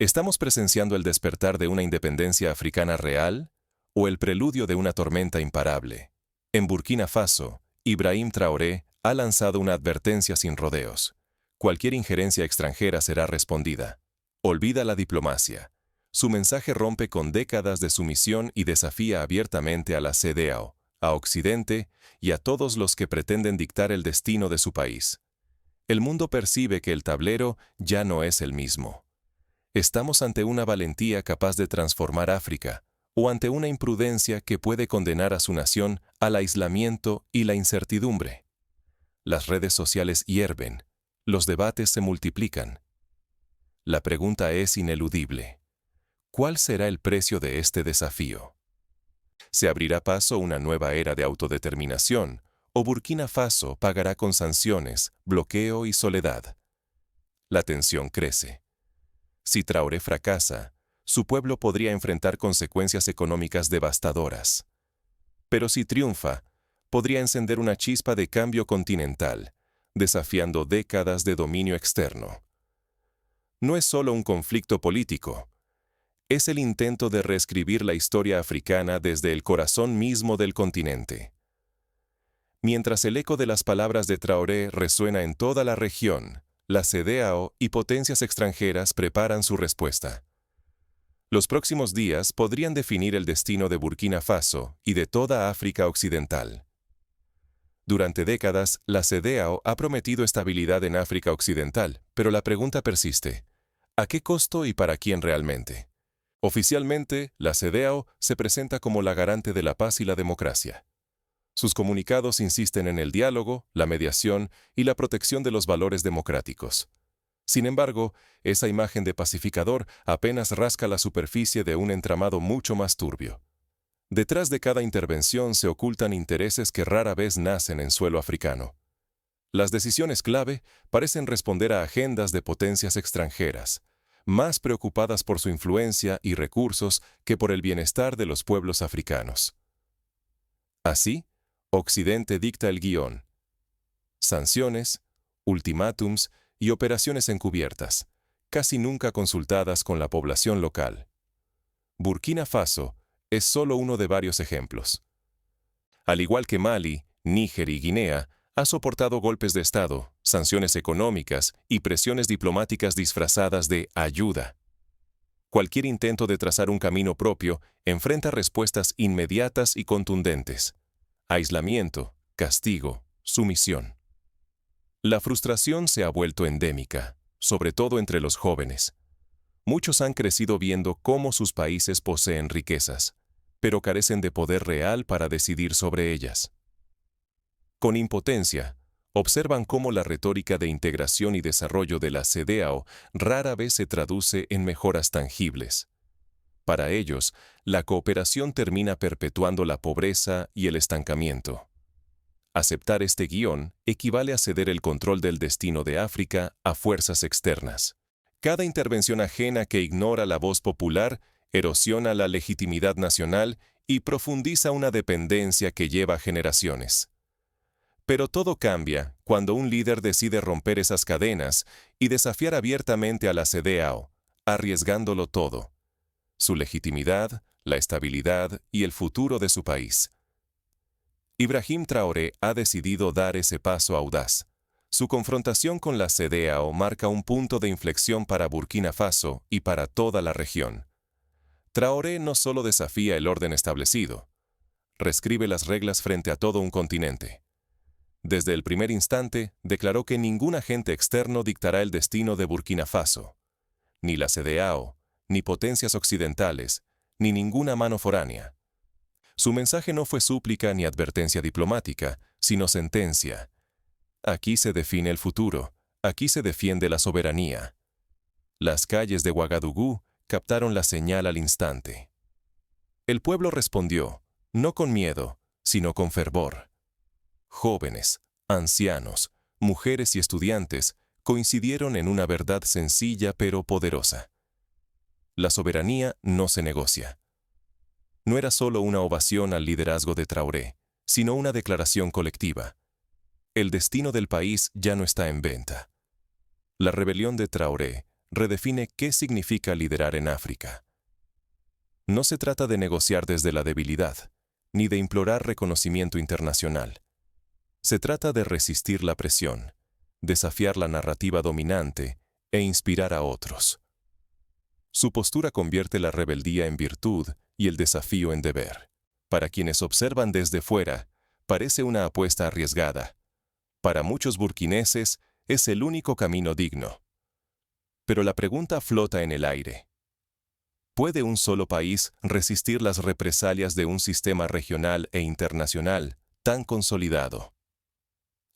¿Estamos presenciando el despertar de una independencia africana real o el preludio de una tormenta imparable? En Burkina Faso, Ibrahim Traoré ha lanzado una advertencia sin rodeos. Cualquier injerencia extranjera será respondida. Olvida la diplomacia. Su mensaje rompe con décadas de sumisión y desafía abiertamente a la CEDEAO, a Occidente y a todos los que pretenden dictar el destino de su país. El mundo percibe que el tablero ya no es el mismo. ¿Estamos ante una valentía capaz de transformar África o ante una imprudencia que puede condenar a su nación al aislamiento y la incertidumbre? Las redes sociales hierven, los debates se multiplican. La pregunta es ineludible. ¿Cuál será el precio de este desafío? ¿Se abrirá paso una nueva era de autodeterminación o Burkina Faso pagará con sanciones, bloqueo y soledad? La tensión crece. Si Traoré fracasa, su pueblo podría enfrentar consecuencias económicas devastadoras. Pero si triunfa, podría encender una chispa de cambio continental, desafiando décadas de dominio externo. No es solo un conflicto político, es el intento de reescribir la historia africana desde el corazón mismo del continente. Mientras el eco de las palabras de Traoré resuena en toda la región, la CEDEAO y potencias extranjeras preparan su respuesta. Los próximos días podrían definir el destino de Burkina Faso y de toda África Occidental. Durante décadas, la CEDEAO ha prometido estabilidad en África Occidental, pero la pregunta persiste: ¿a qué costo y para quién realmente? Oficialmente, la CEDEAO se presenta como la garante de la paz y la democracia. Sus comunicados insisten en el diálogo, la mediación y la protección de los valores democráticos. Sin embargo, esa imagen de pacificador apenas rasca la superficie de un entramado mucho más turbio. Detrás de cada intervención se ocultan intereses que rara vez nacen en suelo africano. Las decisiones clave parecen responder a agendas de potencias extranjeras, más preocupadas por su influencia y recursos que por el bienestar de los pueblos africanos. Así, Occidente dicta el guión. Sanciones, ultimátums y operaciones encubiertas, casi nunca consultadas con la población local. Burkina Faso es solo uno de varios ejemplos. Al igual que Mali, Níger y Guinea, ha soportado golpes de Estado, sanciones económicas y presiones diplomáticas disfrazadas de ayuda. Cualquier intento de trazar un camino propio enfrenta respuestas inmediatas y contundentes: aislamiento, castigo, sumisión. La frustración se ha vuelto endémica, sobre todo entre los jóvenes. Muchos han crecido viendo cómo sus países poseen riquezas, pero carecen de poder real para decidir sobre ellas. Con impotencia, observan cómo la retórica de integración y desarrollo de la CEDEAO rara vez se traduce en mejoras tangibles. Para ellos, la cooperación termina perpetuando la pobreza y el estancamiento. Aceptar este guión equivale a ceder el control del destino de África a fuerzas externas. Cada intervención ajena que ignora la voz popular erosiona la legitimidad nacional y profundiza una dependencia que lleva generaciones. Pero todo cambia cuando un líder decide romper esas cadenas y desafiar abiertamente a la CEDEAO, arriesgándolo todo: su legitimidad, la estabilidad y el futuro de su país. Ibrahim Traoré ha decidido dar ese paso audaz. Su confrontación con la CEDEAO marca un punto de inflexión para Burkina Faso y para toda la región. Traoré no solo desafía el orden establecido, reescribe las reglas frente a todo un continente. Desde el primer instante, declaró que ningún agente externo dictará el destino de Burkina Faso. Ni la CEDEAO, ni potencias occidentales, ni ninguna mano foránea. Su mensaje no fue súplica ni advertencia diplomática, sino sentencia. Aquí se define el futuro, aquí se defiende la soberanía. Las calles de Ouagadougou captaron la señal al instante. El pueblo respondió, no con miedo, sino con fervor. Jóvenes, ancianos, mujeres y estudiantes coincidieron en una verdad sencilla pero poderosa. La soberanía no se negocia. No era solo una ovación al liderazgo de Traoré, sino una declaración colectiva. El destino del país ya no está en venta. La rebelión de Traoré redefine qué significa liderar en África. No se trata de negociar desde la debilidad, ni de implorar reconocimiento internacional. Se trata de resistir la presión, desafiar la narrativa dominante e inspirar a otros. Su postura convierte la rebeldía en virtud y el desafío en deber. Para quienes observan desde fuera, parece una apuesta arriesgada. Para muchos burkineses, es el único camino digno. Pero la pregunta flota en el aire. ¿Puede un solo país resistir las represalias de un sistema regional e internacional tan consolidado?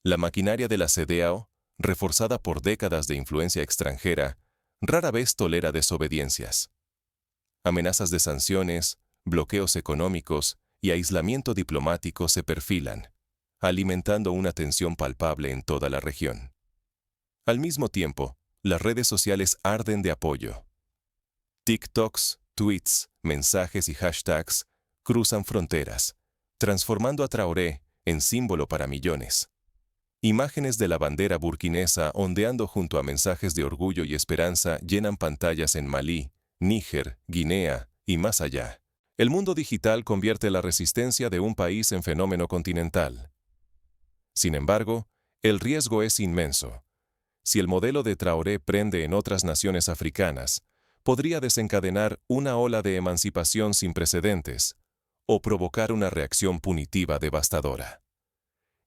La maquinaria de la CEDEAO, reforzada por décadas de influencia extranjera, rara vez tolera desobediencias. Amenazas de sanciones, bloqueos económicos y aislamiento diplomático se perfilan, alimentando una tensión palpable en toda la región. Al mismo tiempo, las redes sociales arden de apoyo. TikToks, tweets, mensajes y hashtags cruzan fronteras, transformando a Traoré en símbolo para millones. Imágenes de la bandera burkinesa ondeando junto a mensajes de orgullo y esperanza llenan pantallas en Malí, Níger, Guinea y más allá. El mundo digital convierte la resistencia de un país en fenómeno continental. Sin embargo, el riesgo es inmenso. Si el modelo de Traoré prende en otras naciones africanas, podría desencadenar una ola de emancipación sin precedentes o provocar una reacción punitiva devastadora.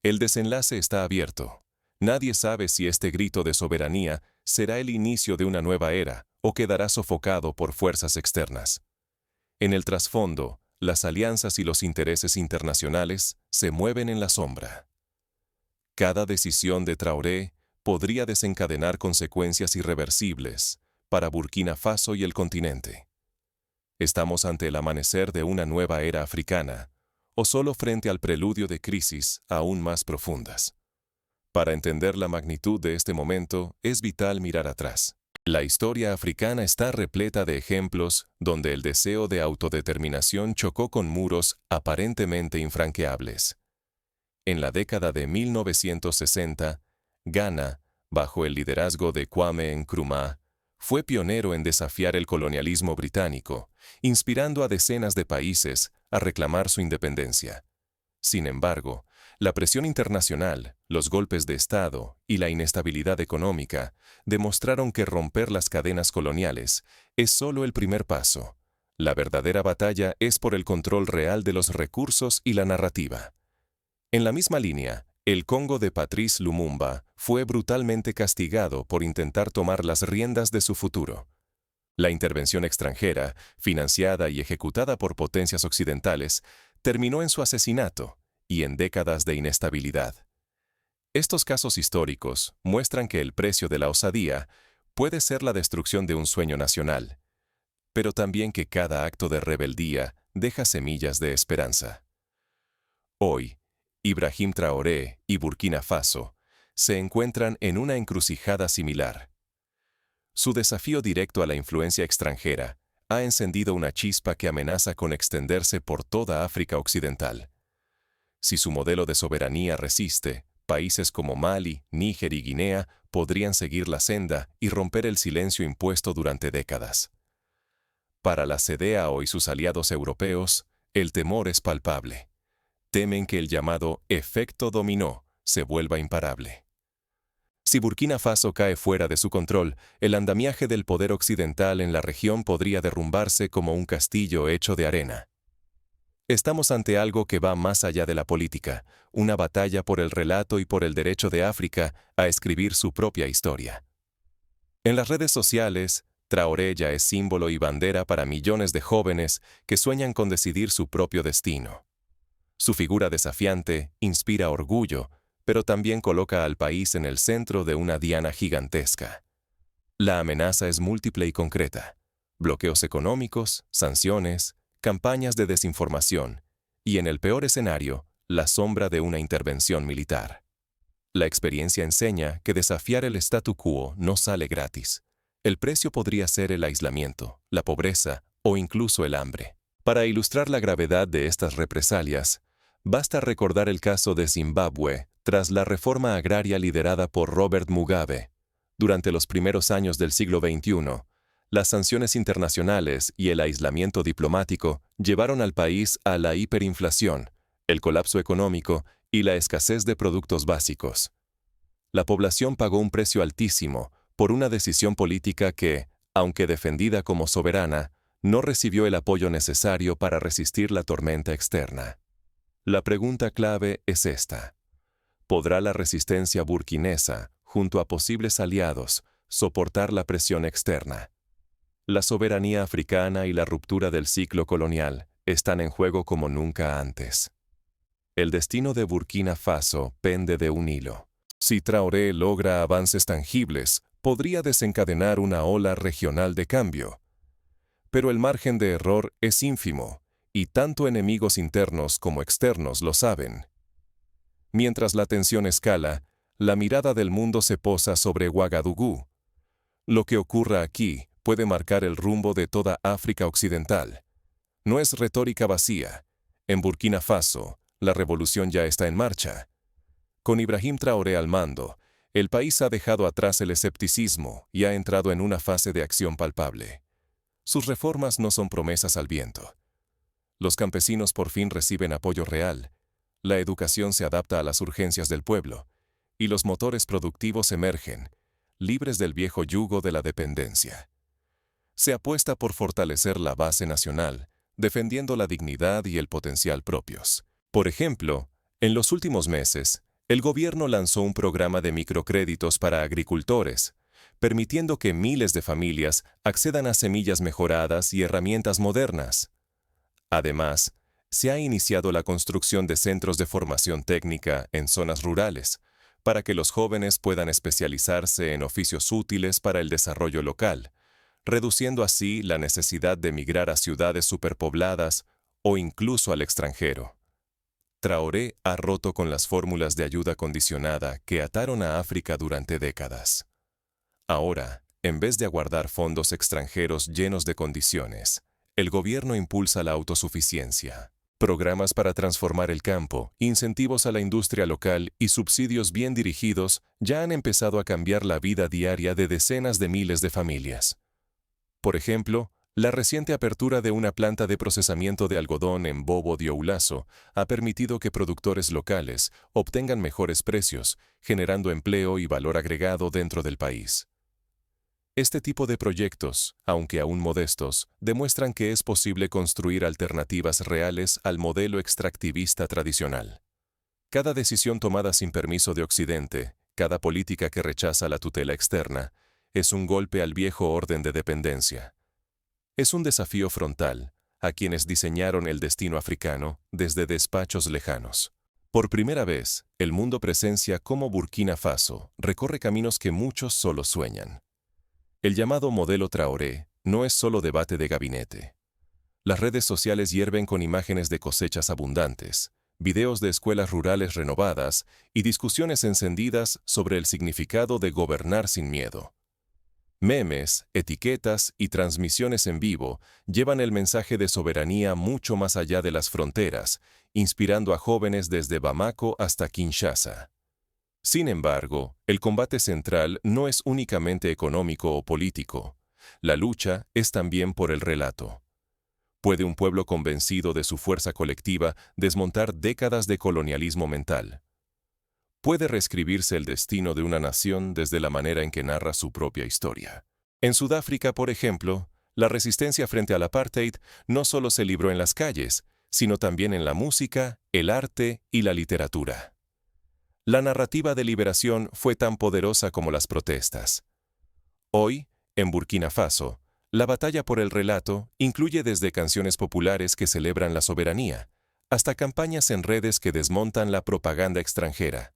El desenlace está abierto. Nadie sabe si este grito de soberanía será el inicio de una nueva era o quedará sofocado por fuerzas externas. En el trasfondo, las alianzas y los intereses internacionales se mueven en la sombra. Cada decisión de Traoré podría desencadenar consecuencias irreversibles para Burkina Faso y el continente. ¿Estamos ante el amanecer de una nueva era africana o solo frente al preludio de crisis aún más profundas? Para entender la magnitud de este momento, es vital mirar atrás. La historia africana está repleta de ejemplos donde el deseo de autodeterminación chocó con muros aparentemente infranqueables. En la década de 1960, Ghana, bajo el liderazgo de Kwame Nkrumah, fue pionero en desafiar el colonialismo británico, inspirando a decenas de países a reclamar su independencia. Sin embargo, la presión internacional, los golpes de Estado y la inestabilidad económica demostraron que romper las cadenas coloniales es solo el primer paso. La verdadera batalla es por el control real de los recursos y la narrativa. En la misma línea, el Congo de Patrice Lumumba fue brutalmente castigado por intentar tomar las riendas de su futuro. La intervención extranjera, financiada y ejecutada por potencias occidentales, terminó en su asesinato y en décadas de inestabilidad. Estos casos históricos muestran que el precio de la osadía puede ser la destrucción de un sueño nacional, pero también que cada acto de rebeldía deja semillas de esperanza. Hoy, Ibrahim Traoré y Burkina Faso se encuentran en una encrucijada similar. Su desafío directo a la influencia extranjera ha encendido una chispa que amenaza con extenderse por toda África Occidental. Si su modelo de soberanía resiste, países como Mali, Níger y Guinea podrían seguir la senda y romper el silencio impuesto durante décadas. Para la CEDEAO y sus aliados europeos, el temor es palpable. Temen que el llamado efecto dominó se vuelva imparable. Si Burkina Faso cae fuera de su control, el andamiaje del poder occidental en la región podría derrumbarse como un castillo hecho de arena. Estamos ante algo que va más allá de la política, una batalla por el relato y por el derecho de África a escribir su propia historia. En las redes sociales, Traoré ya es símbolo y bandera para millones de jóvenes que sueñan con decidir su propio destino. Su figura desafiante inspira orgullo, pero también coloca al país en el centro de una diana gigantesca. La amenaza es múltiple y concreta: bloqueos económicos, sanciones, campañas de desinformación y, en el peor escenario, la sombra de una intervención militar. La experiencia enseña que desafiar el statu quo no sale gratis. El precio podría ser el aislamiento, la pobreza o incluso el hambre. Para ilustrar la gravedad de estas represalias, basta recordar el caso de Zimbabue tras la reforma agraria liderada por Robert Mugabe, Durante los primeros años del siglo XXI, las sanciones internacionales y el aislamiento diplomático llevaron al país a la hiperinflación, el colapso económico y la escasez de productos básicos. La población pagó un precio altísimo por una decisión política que, aunque defendida como soberana, no recibió el apoyo necesario para resistir la tormenta externa. La pregunta clave es esta: ¿podrá la resistencia burkinesa, junto a posibles aliados, soportar la presión externa? La soberanía africana y la ruptura del ciclo colonial están en juego como nunca antes. El destino de Burkina Faso pende de un hilo. Si Traoré logra avances tangibles, podría desencadenar una ola regional de cambio. Pero el margen de error es ínfimo, y tanto enemigos internos como externos lo saben. Mientras la tensión escala, la mirada del mundo se posa sobre Ouagadougou. Lo que ocurra aquí puede marcar el rumbo de toda África Occidental. No es retórica vacía. En Burkina Faso, la revolución ya está en marcha. Con Ibrahim Traoré al mando, el país ha dejado atrás el escepticismo y ha entrado en una fase de acción palpable. Sus reformas no son promesas al viento. Los campesinos por fin reciben apoyo real, la educación se adapta a las urgencias del pueblo, y los motores productivos emergen, libres del viejo yugo de la dependencia. Se apuesta por fortalecer la base nacional, defendiendo la dignidad y el potencial propios. Por ejemplo, en los últimos meses, el gobierno lanzó un programa de microcréditos para agricultores, permitiendo que miles de familias accedan a semillas mejoradas y herramientas modernas. Además, se ha iniciado la construcción de centros de formación técnica en zonas rurales, para que los jóvenes puedan especializarse en oficios útiles para el desarrollo local, reduciendo así la necesidad de migrar a ciudades superpobladas o incluso al extranjero. Traoré ha roto con las fórmulas de ayuda condicionada que ataron a África durante décadas. Ahora, en vez de aguardar fondos extranjeros llenos de condiciones, el gobierno impulsa la autosuficiencia. Programas para transformar el campo, incentivos a la industria local y subsidios bien dirigidos ya han empezado a cambiar la vida diaria de decenas de miles de familias. Por ejemplo, la reciente apertura de una planta de procesamiento de algodón en Bobo Dioulasso ha permitido que productores locales obtengan mejores precios, generando empleo y valor agregado dentro del país. Este tipo de proyectos, aunque aún modestos, demuestran que es posible construir alternativas reales al modelo extractivista tradicional. Cada decisión tomada sin permiso de Occidente, cada política que rechaza la tutela externa, es un golpe al viejo orden de dependencia. Es un desafío frontal a quienes diseñaron el destino africano desde despachos lejanos. Por primera vez, el mundo presencia cómo Burkina Faso recorre caminos que muchos solo sueñan. El llamado modelo Traoré no es solo debate de gabinete. Las redes sociales hierven con imágenes de cosechas abundantes, videos de escuelas rurales renovadas y discusiones encendidas sobre el significado de gobernar sin miedo. Memes, etiquetas y transmisiones en vivo llevan el mensaje de soberanía mucho más allá de las fronteras, inspirando a jóvenes desde Bamako hasta Kinshasa. Sin embargo, el combate central no es únicamente económico o político. La lucha es también por el relato. ¿Puede un pueblo convencido de su fuerza colectiva desmontar décadas de colonialismo mental? ¿Puede reescribirse el destino de una nación desde la manera en que narra su propia historia? En Sudáfrica, por ejemplo, la resistencia frente al apartheid no solo se libró en las calles, sino también en la música, el arte y la literatura. La narrativa de liberación fue tan poderosa como las protestas. Hoy, en Burkina Faso, la batalla por el relato incluye desde canciones populares que celebran la soberanía, hasta campañas en redes que desmontan la propaganda extranjera.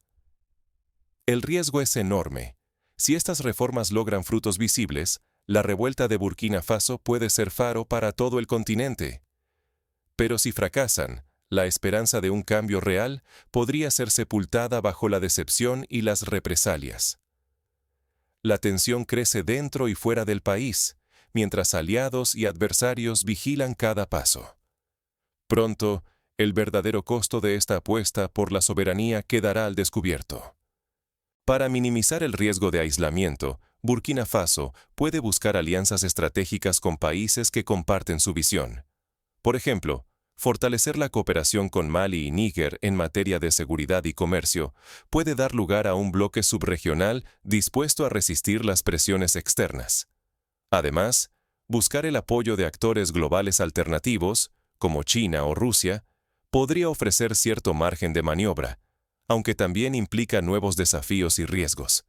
El riesgo es enorme. Si estas reformas logran frutos visibles, la revuelta de Burkina Faso puede ser faro para todo el continente. Pero si fracasan, la esperanza de un cambio real podría ser sepultada bajo la decepción y las represalias. La tensión crece dentro y fuera del país, mientras aliados y adversarios vigilan cada paso. Pronto, el verdadero costo de esta apuesta por la soberanía quedará al descubierto. Para minimizar el riesgo de aislamiento, Burkina Faso puede buscar alianzas estratégicas con países que comparten su visión. Por ejemplo, fortalecer la cooperación con Mali y Níger en materia de seguridad y comercio puede dar lugar a un bloque subregional dispuesto a resistir las presiones externas. Además, buscar el apoyo de actores globales alternativos, como China o Rusia, podría ofrecer cierto margen de maniobra, aunque también implica nuevos desafíos y riesgos.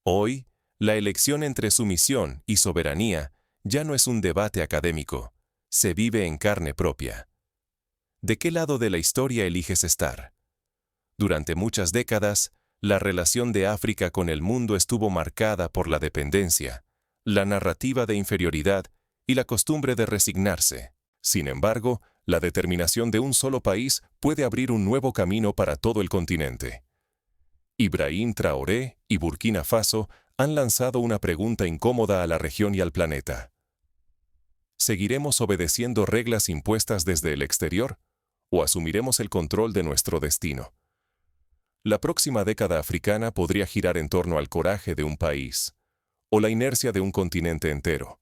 Hoy, la elección entre sumisión y soberanía ya no es un debate académico, se vive en carne propia. ¿De qué lado de la historia eliges estar? Durante muchas décadas, la relación de África con el mundo estuvo marcada por la dependencia, la narrativa de inferioridad y la costumbre de resignarse. Sin embargo, la determinación de un solo país puede abrir un nuevo camino para todo el continente. Ibrahim Traoré y Burkina Faso han lanzado una pregunta incómoda a la región y al planeta. ¿Seguiremos obedeciendo reglas impuestas desde el exterior o asumiremos el control de nuestro destino? La próxima década africana podría girar en torno al coraje de un país o la inercia de un continente entero.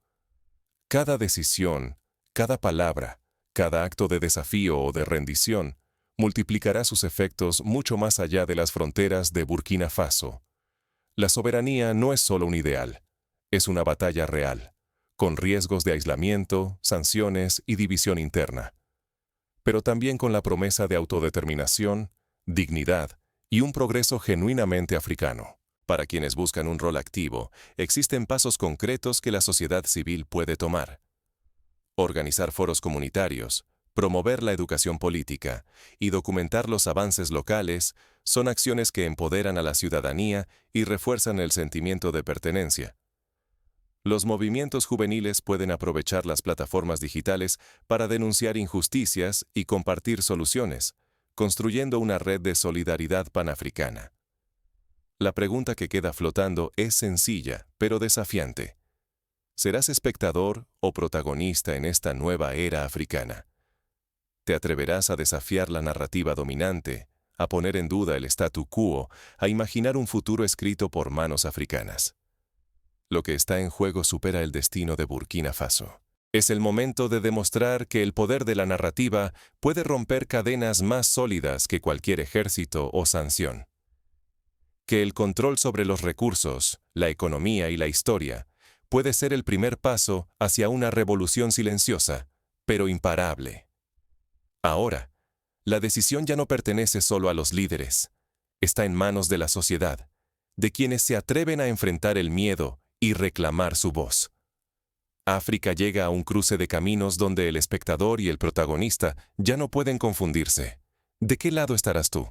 Cada decisión, cada palabra, cada acto de desafío o de rendición multiplicará sus efectos mucho más allá de las fronteras de Burkina Faso. La soberanía no es solo un ideal, es una batalla real, con riesgos de aislamiento, sanciones y división interna, pero también con la promesa de autodeterminación, dignidad y un progreso genuinamente africano. Para quienes buscan un rol activo, existen pasos concretos que la sociedad civil puede tomar. Organizar foros comunitarios, promover la educación política y documentar los avances locales son acciones que empoderan a la ciudadanía y refuerzan el sentimiento de pertenencia. Los movimientos juveniles pueden aprovechar las plataformas digitales para denunciar injusticias y compartir soluciones, construyendo una red de solidaridad panafricana. La pregunta que queda flotando es sencilla, pero desafiante. ¿Serás espectador o protagonista en esta nueva era africana? ¿Te atreverás a desafiar la narrativa dominante, a poner en duda el statu quo, a imaginar un futuro escrito por manos africanas? Lo que está en juego supera el destino de Burkina Faso. Es el momento de demostrar que el poder de la narrativa puede romper cadenas más sólidas que cualquier ejército o sanción. Que el control sobre los recursos, la economía y la historia puede ser el primer paso hacia una revolución silenciosa, pero imparable. Ahora, la decisión ya no pertenece solo a los líderes. Está en manos de la sociedad, de quienes se atreven a enfrentar el miedo y reclamar su voz. África llega a un cruce de caminos donde el espectador y el protagonista ya no pueden confundirse. ¿De qué lado estarás tú?